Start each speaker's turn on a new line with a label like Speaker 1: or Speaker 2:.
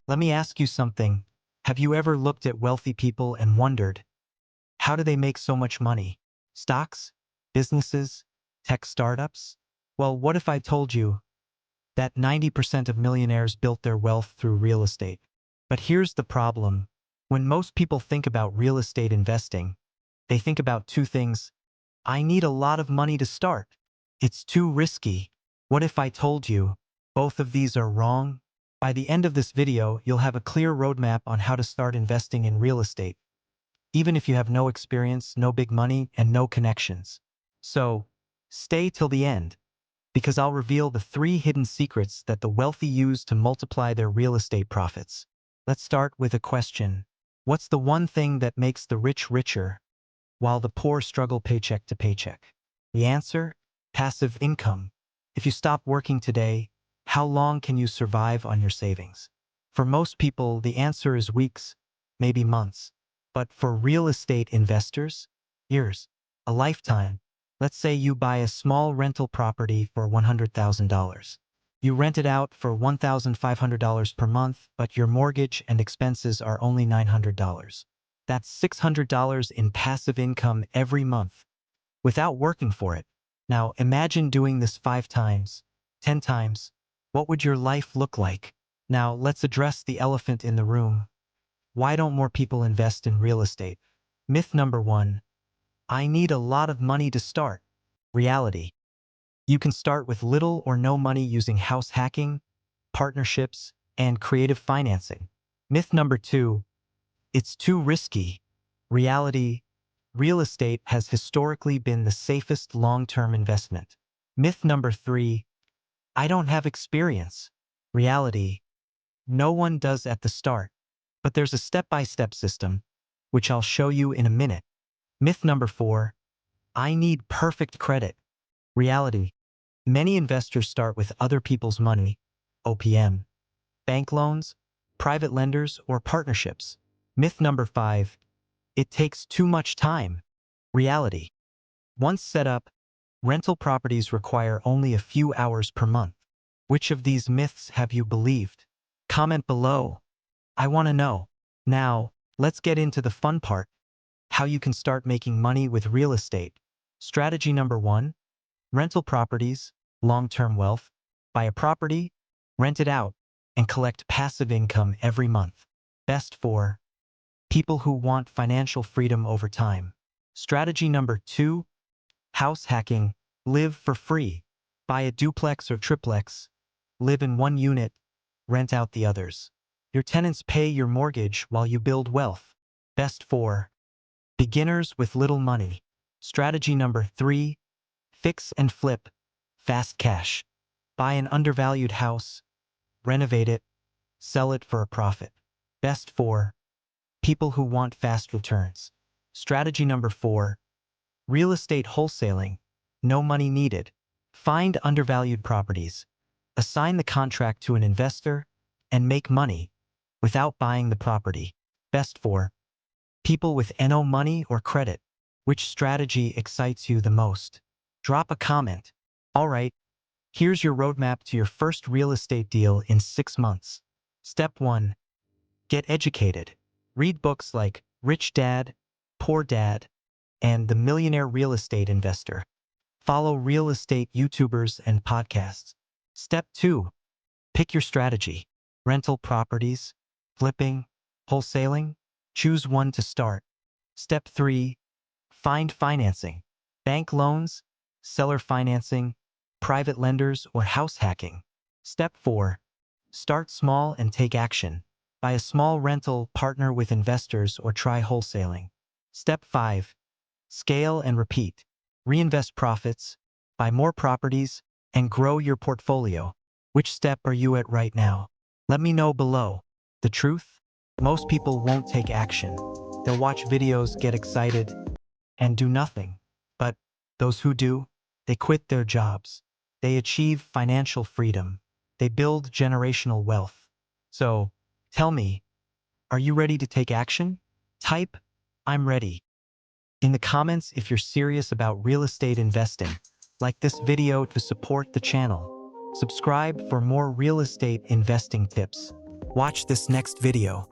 Speaker 1: Let me ask you something. Have you ever looked at wealthy people and wondered, how do they make so much money? Stocks? Businesses? Tech startups? Well, what if I told you that 90% of millionaires built their wealth through real estate? But here's the problem. When most people think about real estate investing, they think about two things. I need a lot of money to start. It's too risky. What if I told you both of these are wrong? By the end of this video, you'll have a clear roadmap on how to start investing in real estate, even if you have no experience, no big money, and no connections. So, stay till the end, because I'll reveal the 3 hidden secrets that the wealthy use to multiply their real estate profits. Let's start with a question. What's the one thing that makes the rich richer, while the poor struggle paycheck to paycheck? The answer? Passive income. If you stop working today, how long can you survive on your savings? For most people, the answer is weeks, maybe months. But for real estate investors, years, a lifetime. Let's say you buy a small rental property for $100,000. You rent it out for $1,500 per month, but your mortgage and expenses are only $900. That's $600 in passive income every month, without working for it. Now imagine doing this 5 times, 10 times. What would your life look like? Now let's address the elephant in the room. Why don't more people invest in real estate? Myth number 1. I need a lot of money to start. Reality. You can start with little or no money using house hacking, partnerships, and creative financing. Myth number 2. It's too risky. Reality. Real estate has historically been the safest long-term investment. Myth number 3. I don't have experience. Reality. No one does at the start. But there's a step-by-step system, which I'll show you in a minute. Myth number 4. I need perfect credit. Reality. Many investors start with other people's money, OPM, bank loans, private lenders, or partnerships. Myth number 5. It takes too much time. Reality. Once set up, rental properties require only a few hours per month. Which of these myths have you believed? Comment below. I want to know. Now, let's get into the fun part. How you can start making money with real estate. Strategy number 1. Rental properties, long-term wealth. Buy a property, rent it out, and collect passive income every month. Best for people who want financial freedom over time. Strategy number 2. House hacking. Live for free. Buy a duplex or triplex. Live in one unit, rent out the others. Your tenants pay your mortgage while you build wealth. Best for beginners with little money. Strategy number 3. Fix and flip. Fast cash. Buy an undervalued house, renovate it, sell it for a profit. Best for people who want fast returns. Strategy number 4. Real estate wholesaling. No money needed. Find undervalued properties, assign the contract to an investor, and make money without buying the property. Best for people with no money or credit. Which strategy excites you the most? Drop a comment. Alright, here's your roadmap to your first real estate deal in 6 months. Step 1. Get educated. Read books like Rich Dad, Poor Dad, and The Millionaire Real Estate Investor. Follow real estate YouTubers and podcasts. Step 2. Pick your strategy. Rental properties, flipping, wholesaling. Choose one to start. Step 3. Find financing. Bank loans, seller financing, private lenders, or house hacking. Step 4. Start small and take action. Buy a small rental, partner with investors, or try wholesaling. Step 5. Scale and repeat. Reinvest profits, buy more properties, and grow your portfolio. Which step are you at right now? Let me know below. The truth? Most people won't take action. They'll watch videos, get excited, and do nothing. But those who do, they quit their jobs. They achieve financial freedom. They build generational wealth. So, tell me, are you ready to take action? Type, I'm ready, in the comments if you're serious about real estate investing. Like this video to support the channel. Subscribe for more real estate investing tips. Watch this next video.